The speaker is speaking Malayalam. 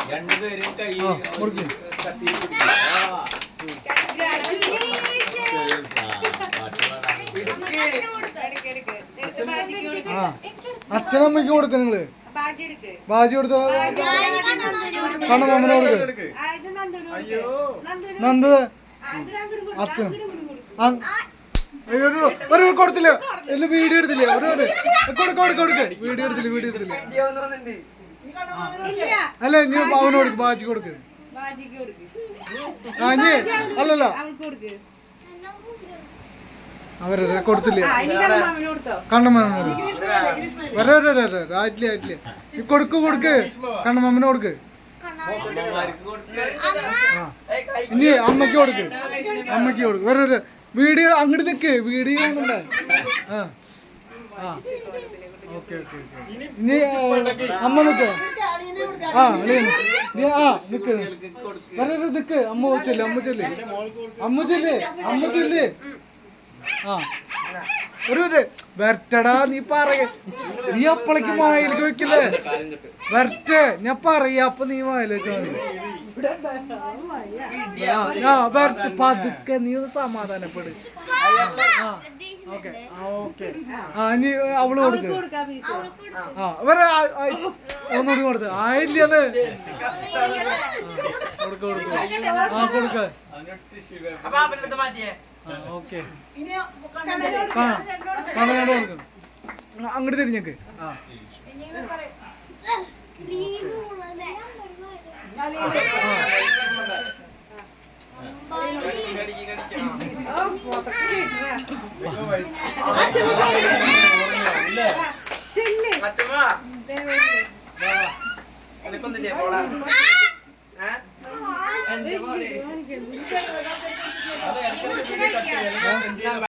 രണ്ടുപേരും കൈ അച്ഛനമ്മയ്ക്ക് കൊടുക്ക നിങ്ങള് ബാജി കൊടുത്ത കണ്ണമാമന് കൊടുക്ക് നന്ദ അച്ഛൻ കൊടുത്തില്ല ഇല്ല വീഡിയോ എടുത്തില്ല കൊടുക്ക വീഡിയോ എടുത്തില്ല അല്ല ഇനി അവന് കൊടുക്ക് ബാജി കൊടുക്ക് അല്ലല്ല അവരെ കൊടുത്തില്ലേ കണ്ണമാമന് ആയിട്ടില്ലേ കൊടുക്ക് കണ്ണമാമന് കൊടുക്ക് ഇനി അമ്മയ്ക്ക് കൊടുക്ക് വേറെ വീഡിയോ അങ്ങോട്ട് നിക്ക് വീഡിയോ കാണണ്ടേ ഓക്കെ ഇനി അമ്മ നിക്ക് നിക്ക് വേറെ നിക്ക് അമ്മ ചെല്ലേ ഒരു വരട്ടടാ നീ പറയ നീ അപ്പളേക്ക് മായലേക്ക് വെക്കില്ലേ വരട്ടെ ഞാൻ പറയാ അപ്പൊ നീ മായല വെച്ചാൽ വരട്ടെ പതുക്കെ നീ ഒന്ന് സമാധാനപ്പെട് ഓക്കെ ഇനി അവള് കൊടുക്ക് വേറെ ഒന്നുകൂടി കൊടുത്ത് ആയില്ലത് കൊടുക്ക ഓക്കെ അങ്ങോട്ട് തിരിഞ്ഞേക്ക്